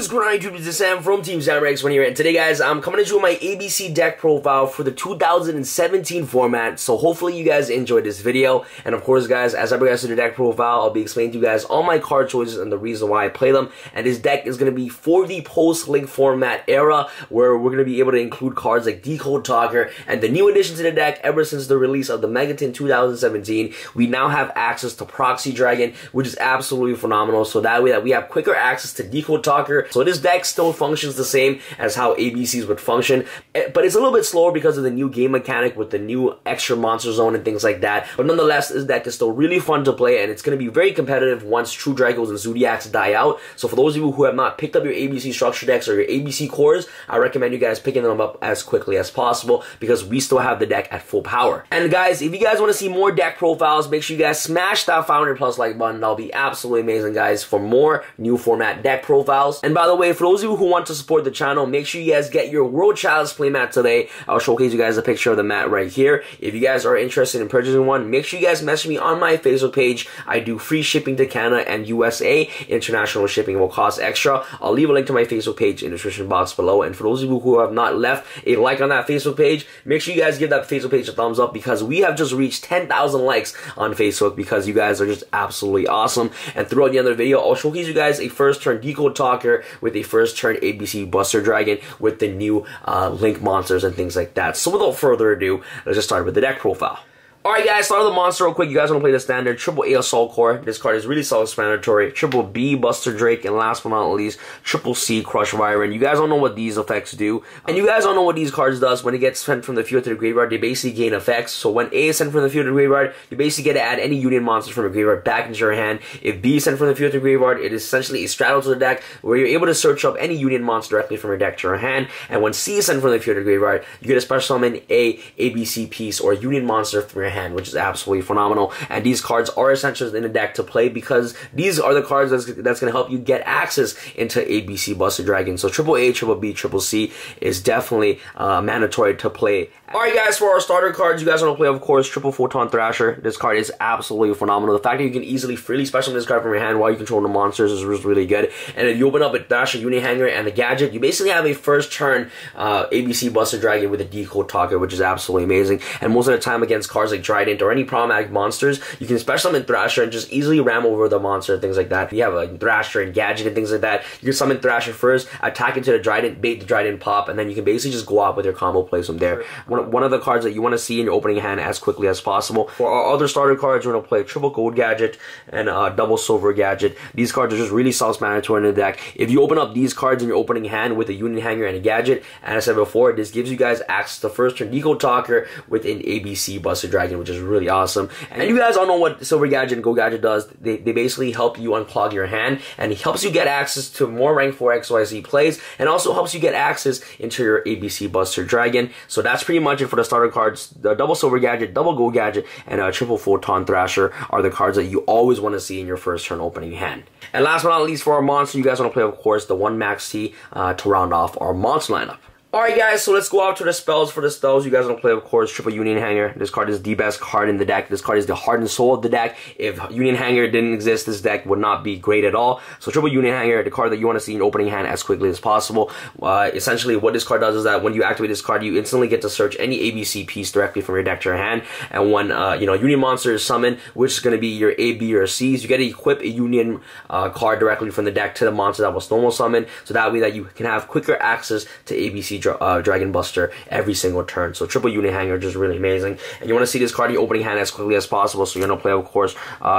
What's going on YouTube? This is Sam from TeamSamuraiX1 here, and today guys, I'm coming to you with my ABC deck profile for the 2017 format, so hopefully you guys enjoyed this video. And of course guys, as I progress through the deck profile, I'll be explaining to you guys all my card choices and the reason why I play them. And this deck is going to be for the post-link format era, where we're going to be able to include cards like Decode Talker, and the new addition to the deck ever since the release of the Megaton 2017, we now have access to Proxy Dragon, which is absolutely phenomenal, so that way that we have quicker access to Decode Talker. So this deck still functions the same as how ABCs would function, but it's a little bit slower because of the new game mechanic with the new extra monster zone and things like that. But nonetheless, this deck is still really fun to play, and it's going to be very competitive once True Dragos and Zodiacs die out. So for those of you who have not picked up your ABC structure decks or your ABC cores, I recommend you guys picking them up as quickly as possible because we still have the deck at full power. And guys, if you guys want to see more deck profiles, make sure you guys smash that 500+ like button. That'll be absolutely amazing guys for more new format deck profiles. And by the way, for those of you who want to support the channel, make sure you guys get your World Challenge playmat today. I'll showcase you guys a picture of the mat right here. If you guys are interested in purchasing one, make sure you guys message me on my Facebook page. I do free shipping to Canada and USA. International shipping will cost extra. I'll leave a link to my Facebook page in the description box below. And for those of you who have not left a like on that Facebook page, make sure you guys give that Facebook page a thumbs up because we have just reached 10,000 likes on Facebook because you guys are just absolutely awesome. And throughout the end of the video, I'll showcase you guys a first turn Decode Talker with a first turn ABC Buster Dragon with the new Link monsters and things like that. So without further ado, let's just start with the deck profile. Alright guys, start with the monster real quick. You guys want to play the standard Triple A Assault Core. This card is really self-explanatory. Triple B Buster Drake, and last but not least, Triple C Crush Viren. You guys don't know what these effects do, and you guys don't know what these cards does. When it gets sent from the field to the graveyard, they basically gain effects. So when A is sent from the field to the graveyard, you basically get to add any union monsters from the graveyard back into your hand. If B is sent from the field to the graveyard, it is essentially a straddle to the deck where you're able to search up any union monster directly from your deck to your hand. And when C is sent from the field to the graveyard, you get a special summon a ABC piece or union monster from your hand, which is absolutely phenomenal. And these cards are essentials in the deck to play because these are the cards that's going to help you get access into ABC Buster Dragon. So Triple A, Triple B, Triple C is definitely mandatory to play. Alright guys, for our starter cards, you guys want to play, of course, Triple Photon Thrasher. This card is absolutely phenomenal. The fact that you can easily freely special this card from your hand while you control the monsters is really good. And if you open up a Thrasher Unit Hanger and the gadget, you basically have a first turn ABC Buster Dragon with a Decode Talker, which is absolutely amazing. And most of the time against cards like Trident or any problematic monsters, you can special summon Thrasher and just easily ram over the monster and things like that. If you have a Thrasher and gadget and things like that, you can summon Thrasher first, attack into the Trident, bait the Trident pop, and then you can basically just go out with your combo plays from there. One of the cards that you want to see in your opening hand as quickly as possible. For our other starter cards, we're going to play Triple Gold Gadget and Double Silver Gadget. These cards are just really self-explanatory in the deck. If you open up these cards in your opening hand with a Union Hanger and a gadget, and I said before, this gives you guys access to first turn Decode Talker with an ABC Buster Dragon, which is really awesome. And you guys all know what Silver Gadget and Gold Gadget does. They basically help you unclog your hand, and it helps you get access to more rank 4 XYZ plays, and also helps you get access into your ABC Buster Dragon. So that's pretty much it for the starter cards. The Double Silver Gadget, Double Gold Gadget, and Triple Photon Thrasher are the cards that you always want to see in your first turn opening hand. And last but not least, for our monster, you guys want to play, of course, the 1 Max T to round off our monster lineup. Alright guys, so let's go out to the spells. For the spells, you guys want to play, of course, Triple Union Hanger. This card is the best card in the deck. This card is the heart and soul of the deck. If Union Hanger didn't exist, this deck would not be great at all. So Triple Union Hanger, the card that you want to see in your opening hand as quickly as possible. Essentially, what this card does is that when you activate this card, you instantly get to search any ABC piece directly from your deck to your hand. And when Union Monster is summoned, which is going to be your A, B, or C's, you get to equip a Union card directly from the deck to the monster that was normal summoned. So that way that you can have quicker access to ABC Dragon Buster every single turn. So Triple Unit Hanger is just really amazing. And you want to see this card in your opening hand as quickly as possible. So you're going to play, of course,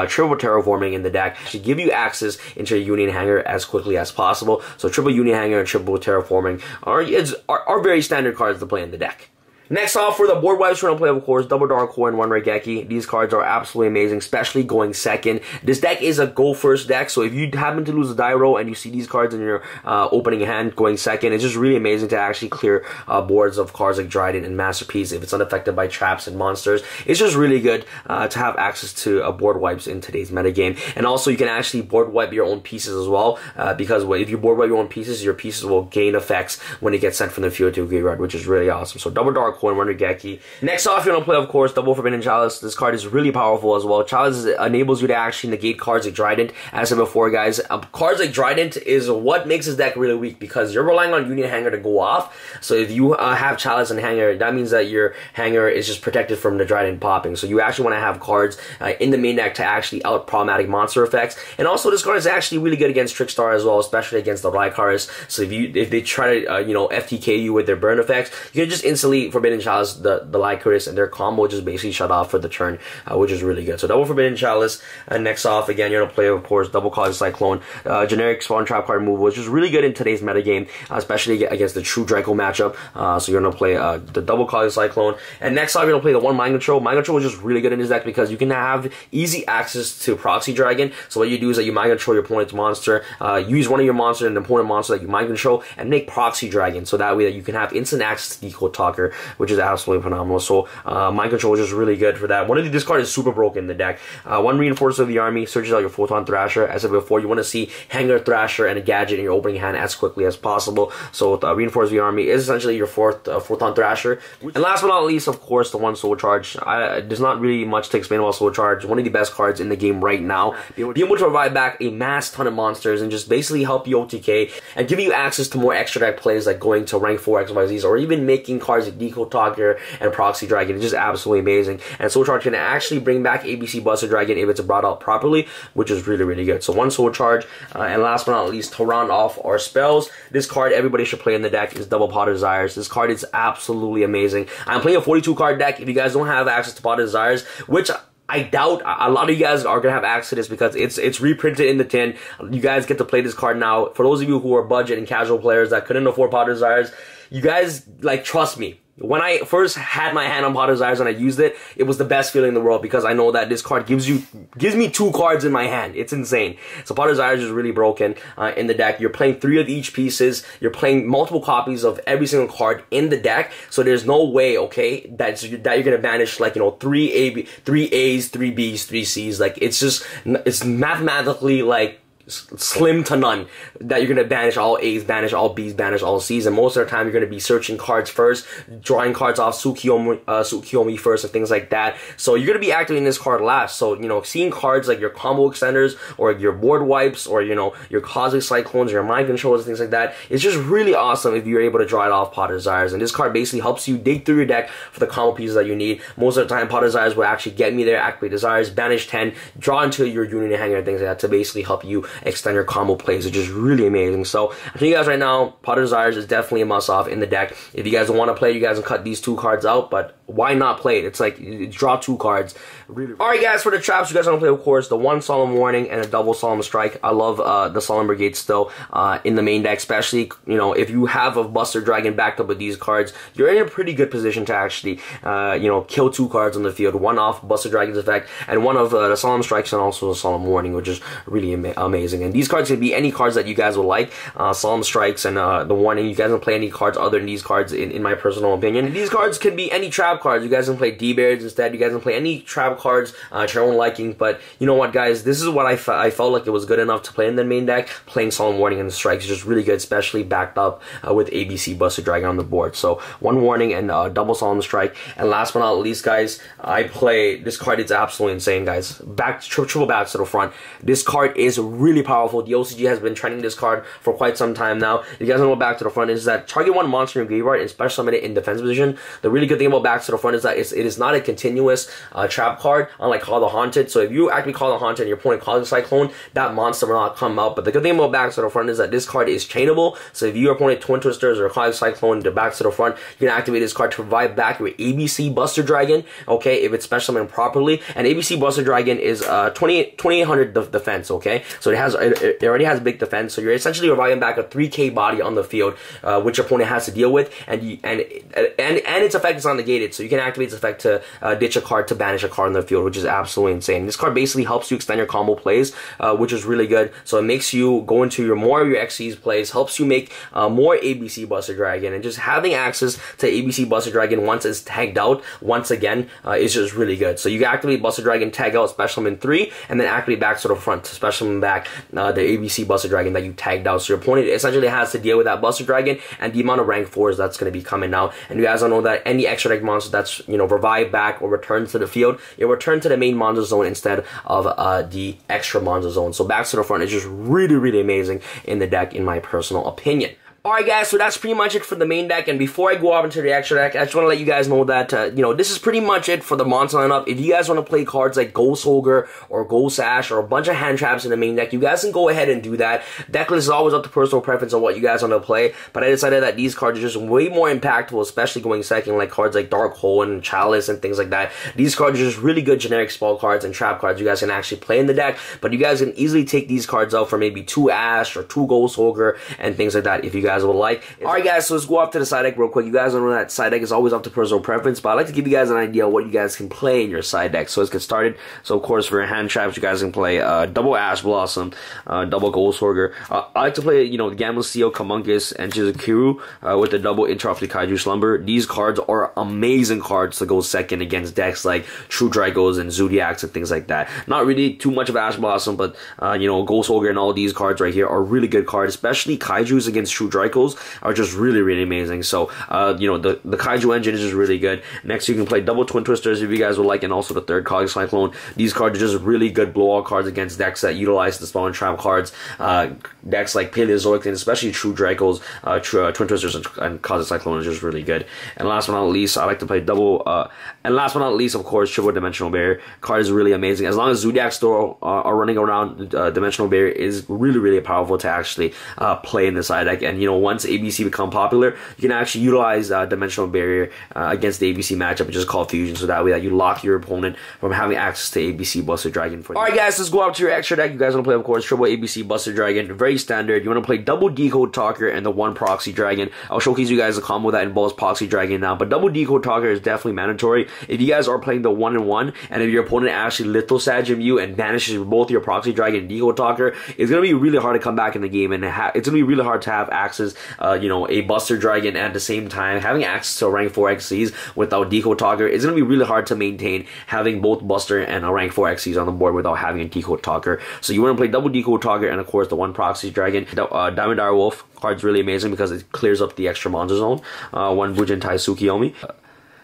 Triple Terraforming in the deck to give you access into your Union Hanger as quickly as possible. So Triple Union Hanger and Triple Terraforming are very standard cards to play in the deck. Next off, for the board wipes, we're going to play, of course, Double Dark Core and 1 Raigeki. These cards are absolutely amazing, especially going second. This deck is a go first deck, so if you happen to lose a die roll and you see these cards in your opening hand going second, it's just really amazing to actually clear boards of cards like Trident and Masterpiece if it's unaffected by traps and monsters. It's just really good to have access to board wipes in today's metagame. And also, you can actually board wipe your own pieces as well, because if you board wipe your own pieces, your pieces will gain effects when it gets sent from the field to a graveyard, which is really awesome. So Double Dark Marco and Renegeki. Next off, you're gonna play, of course, Double Forbidden Chalice. This card is really powerful as well. Chalice enables you to actually negate cards like Trident. As I said before, guys, cards like Trident is what makes this deck really weak because you're relying on Union Hanger to go off. So if you have Chalice and Hanger, that means that your Hanger is just protected from the Trident popping. So you actually want to have cards in the main deck to actually out problematic monster effects. And also, this card is actually really good against Trickstar as well, especially against the Lycaris. So if they try to you know, FTK you with their burn effects, you can just instantly Forbidden Chalice the Lycaris, and their combo just basically shut off for the turn, which is really good. So double Forbidden Chalice. And next off, again, you're gonna play, of course, double Caustic Cyclone, generic spawn trap card removal, which is really good in today's metagame, especially against the true Draco matchup. So you're gonna play the double Caustic Cyclone. And next off, you're gonna play the one Mind Control. Mind Control is just really good in this deck because you can have easy access to Proxy Dragon. So what you do is that you Mind Control your opponent's monster, use one of your monsters and the opponent monster that you Mind Control, and make Proxy Dragon. So that way that you can have instant access to Decode Talker, which is absolutely phenomenal. So Mind Control is just really good for that. This card is super broken in the deck. One Reinforcer of the Army searches out your Photon Thrasher. As I said before, you want to see Hanger, Thrasher, and a gadget in your opening hand as quickly as possible. So Reinforce of the Army is essentially your fourth Photon Thrasher. And last but not least, of course, the one Soul Charge. There's not really much to explain about Soul Charge. One of the best cards in the game right now. Be able to provide back a mass ton of monsters and just basically help you OTK and give you access to more extra deck plays like going to rank 4 XYZs or even making cards like Decode Talker and Proxy Dragon. It's just absolutely amazing. And Soul Charge can actually bring back ABC Buster Dragon if it's brought out properly, which is really, really good. So one Soul Charge. And last but not least, to round off our spells, this card everybody should play in the deck is Double Pot of Desires. This card is absolutely amazing. I'm playing a 42 card deck. If you guys don't have access to Pot of Desires, which I doubt a lot of you guys are going to have access to this because it's reprinted in the tin. You guys get to play this card now. For those of you who are budget and casual players that couldn't afford Pot of Desires, you guys, like, trust me. When I first had my hand on Pot of Desires and I used it, it was the best feeling in the world because I know that this card gives me 2 cards in my hand. It's insane. So Pot of Desires is really broken in the deck. You're playing 3 of each pieces. You're playing multiple copies of every single card in the deck. So there's no way, okay, that you're gonna banish, like, you know, 3 A's, 3 B's, 3 C's. Like, it's mathematically, like, slim to none that you're going to banish all A's, banish all B's, banish all C's, and most of the time you're going to be searching cards first, drawing cards off Tsukiyomi first and things like that. So you're going to be activating this card last. So, you know, seeing cards like your combo extenders or your board wipes or, you know, your Cosmic Cyclones, your Mind Controls, things like that, it's just really awesome if you're able to draw it off Pot of Desires. And this card basically helps you dig through your deck for the combo pieces that you need. Most of the time, Pot of Desires will actually get me there, activate Desires, banish 10, draw into your Union Hanger and things like that to basically help you extend your combo plays, which is really amazing. So I'm telling you guys right now, Pot of Desires is definitely a must-off in the deck. If you guys don't want to play, you guys can cut these 2 cards out, but why not play it? It's like, draw 2 cards. Really. Alright guys, for the traps, you guys want to play, of course, the 1 Solemn Warning and a double Solemn Strike. I love the Solemn Brigade still in the main deck, especially, you know, if you have a Buster Dragon backed up with these cards, you're in a pretty good position to actually, you know, kill 2 cards on the field. 1 off Buster Dragon's effect, and 1 of the Solemn Strikes and also the Solemn Warning, which is really amazing. And these cards can be any cards that you guys will like. Solemn Strikes and the Warning, you guys can play any cards other than these cards in my personal opinion. And these cards can be any trap cards. You guys can play D-Bears instead. You guys can play any trap cards to your own liking. But you know what, guys? This is what I felt like it was good enough to play in the main deck. Playing Solemn Warning and the Strikes is just really good, especially backed up with ABC Buster Dragon on the board. So 1 Warning and double Solemn Strike. And last but not least, guys, I play this card. It's absolutely insane, guys. Triple backs to the front. This card is really powerful. The OCG has been trending this card for quite some time now. If you guys know what back to the front is, that target 1 monster in your graveyard and special summon it in defense position. The really good thing about backs to the front is that it is not a continuous trap card, unlike Call the Haunted. So if you actually Call the Haunted and your opponent calls a Cyclone, that monster will not come out. But the good thing about backs to the front is that this card is chainable. So if your opponent Twin Twisters or calls Cyclone to backs to the front, you can activate this card to provide back your ABC Buster Dragon, okay, if it's special summoned properly. And ABC Buster Dragon is 2800 defense, okay? So it already has big defense, so you're essentially reviving back a 3k body on the field, which your opponent has to deal with, and its effect is unnegated, so you can activate its effect to ditch a card to banish a card on the field, which is absolutely insane. This card basically helps you extend your combo plays, which is really good. So it makes you go into more of your XC's plays, helps you make more ABC Buster Dragon, and just having access to ABC Buster Dragon once it's tagged out once again is just really good. So you can activate Buster Dragon, tag out, special summon 3, and then activate back to the front to special summon back the ABC Buster Dragon that you tagged out. So your opponent essentially has to deal with that Buster Dragon and the amount of rank 4s that's going to be coming out. And you guys all know that any extra deck monster that's, you know, revived back or returned to the field, it returns to the main monster zone instead of the extra monster zone. So back to the front is just really, really amazing in the deck, in my personal opinion. Alright guys, so that's pretty much it for the main deck, and before I go off into the extra deck, I just want to let you guys know that, you know, this is pretty much it for the monster lineup. If you guys want to play cards like Ghost Ogre or Ghost Ash or a bunch of hand traps in the main deck, you guys can go ahead and do that. Deck list is always up to personal preference on what you guys want to play, but I decided that these cards are just way more impactful, especially going second, like cards like Dark Hole and Chalice and things like that. These cards are just really good generic spell cards and trap cards you guys can actually play in the deck, but you guys can easily take these cards out for maybe 2 Ash or 2 Ghost Ogre and things like that if you guys would like. Alright guys, so let's go off to the side deck real quick. You guys know that side deck is always up to personal preference, but I like to give you guys an idea of what you guys can play in your side deck. So let's get started. So of course, for your hand traps, you guys can play double Ash Blossom, double Ghost Ogre. I like to play, you know, Gamma-Seal, Kamunkus, and Chizukiru with the double Interrupted Kaiju Slumber. These cards are amazing cards to go second against decks like True Dragos and Zodiacs and things like that. Not really too much of Ash Blossom, but you know, Ghost Ogre and all these cards right here are really good cards, especially Kaijus against True Dragos are just really, really amazing. So, you know, the Kaiju engine is just really good. Next, you can play double Twin Twisters if you guys would like, and also the third Cog Cyclone. These cards are just really good blowout cards against decks that utilize the spell and trap cards. Decks like Paleozoic and especially True Dragos, Twin Twisters and Cosmic Cyclone is just really good. And last but not least, I like to play double, and last but not least, of course, Triple Dimensional Barrier. Card is really amazing. As long as Zodiac Store are running around, Dimensional Barrier is really, really powerful to actually play in the side deck. And, you know, once ABC become popular, you can actually utilize Dimensional Barrier against the ABC matchup, which is called Fusion, so that way that you lock your opponent from having access to ABC Buster Dragon for you. Alright guys, let's go up to your extra deck. You guys want to play, of course, triple ABC Buster Dragon, very standard. You want to play double Decode Talker and the 1 Proxy Dragon. I'll showcase you guys a combo that involves Proxy Dragon now, but double Decode Talker is definitely mandatory. If you guys are playing the 1-1, and if your opponent actually Little Sagim you and banishes both your Proxy Dragon and Decode Talker, it's going to be really hard to come back in the game, and it's going to be really hard to have access, you know, a Buster Dragon at the same time. Having access to a rank 4 XCs without Decode Talker is going to be really hard to maintain having both Buster and a rank 4 XCs on the board without having a Decode Talker. So you want to play double Decode Talker and of course the 1 Proxy Dragon. Diamond Dire Wolf card's really amazing because it clears up the extra monster zone. 1 Bujintai Tsukiyomi.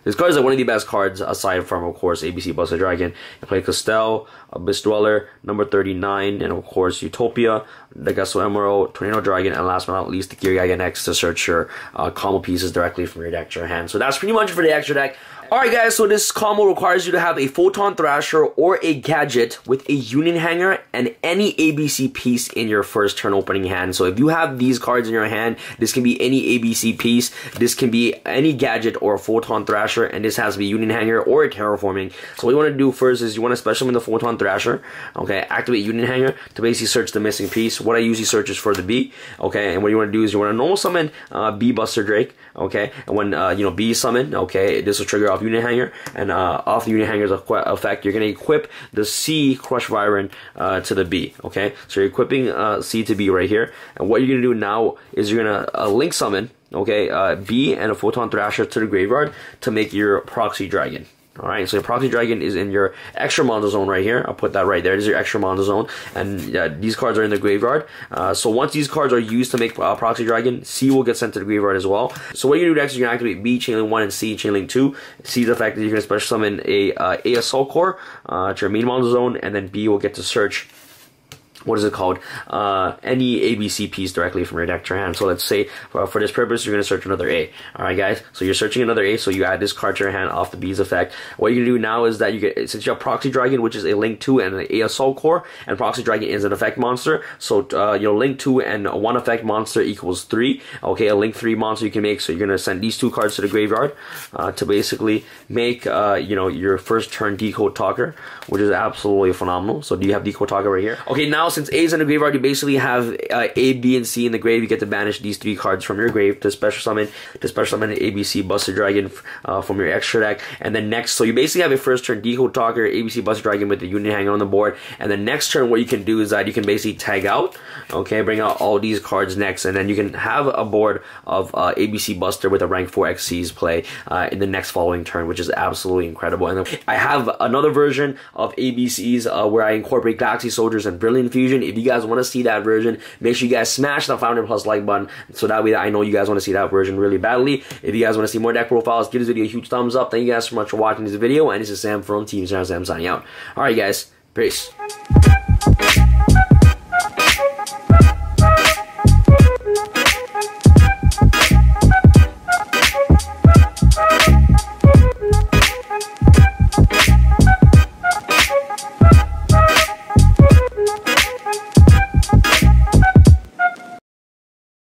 This card is like one of the best cards aside from, of course, ABC Buster Dragon. You play Castell, Abyss Dweller, number 39, and of course Utopia, Degasso Emerald, Tornado Dragon, and last but not least the Gear X to search your combo pieces directly from your deck to your hand. So that's pretty much for the extra deck. Alright guys, so this combo requires you to have a Photon Thrasher or a Gadget with a Union Hanger and any ABC piece in your first turn opening hand. So if you have these cards in your hand, this can be any ABC piece, this can be any Gadget or a Photon Thrasher, and this has to be Union Hanger or a Terraforming. So what you want to do first is you want to special summon the Photon Thrasher, okay, activate Union Hanger to basically search the missing piece. What I usually search is for the B, okay, and what you want to do is you want to normal summon B Buster Drake, okay, and when you know B is summoned, okay, this will trigger off Union Hanger, and off the Union Hanger's effect, you're going to equip the C Crush Vyron to the B, okay? So you're equipping C to B right here, and what you're going to do now is you're going to link summon, okay, B and a Photon Thrasher to the graveyard to make your Proxy Dragon. Alright, so your Proxy Dragon is in your extra mono zone right here. I'll put that right there. This is your extra mono zone. And these cards are in the graveyard. So once these cards are used to make Proxy Dragon, C will get sent to the graveyard as well. So what you're going to do next is you're going to activate B, Chainlink 1, and C, Chainlink 2. C's effect is you're going to special summon A Assault Core to your main mono zone, and then B will get to search, what is it called, any ABC piece directly from your deck to your hand. So let's say for this purpose you're going to search another A. Alright guys, so you're searching another A, so you add this card to your hand off the B's effect. What you're going to do now is that you get, since you have Proxy Dragon, which is a Link 2 and an A Assault Core, and Proxy Dragon is an effect monster, so you know, Link 2 and 1 effect monster equals 3. Okay, a Link 3 monster you can make, so you're going to send these 2 cards to the graveyard to basically make you know, your first turn Decode Talker, which is absolutely phenomenal. So do you have Decode Talker right here? Okay, now since A is in the graveyard, you basically have A, B, and C in the grave. You get to banish these 3 cards from your grave to special summon an ABC Buster Dragon from your extra deck. And then next, so you basically have a first turn Decode Talker, ABC Buster Dragon with the Union Hanger on the board. And then next turn, what you can do is that you can basically tag out, okay, bring out all these cards next, and then you can have a board of ABC Buster with a rank 4 XCs play in the next following turn, which is absolutely incredible. And then I have another version of ABCs where I incorporate Galaxy Soldiers and Brilliant Fusion. Fusion. If you guys want to see that version, make sure you guys smash that 500+ like button, so that way that I know you guys want to see that version really badly. If you guys want to see more deck profiles, give this video a huge thumbs up. Thank you guys so much for watching this video, and this is Sam from Team Sam signing out. Alright guys, peace.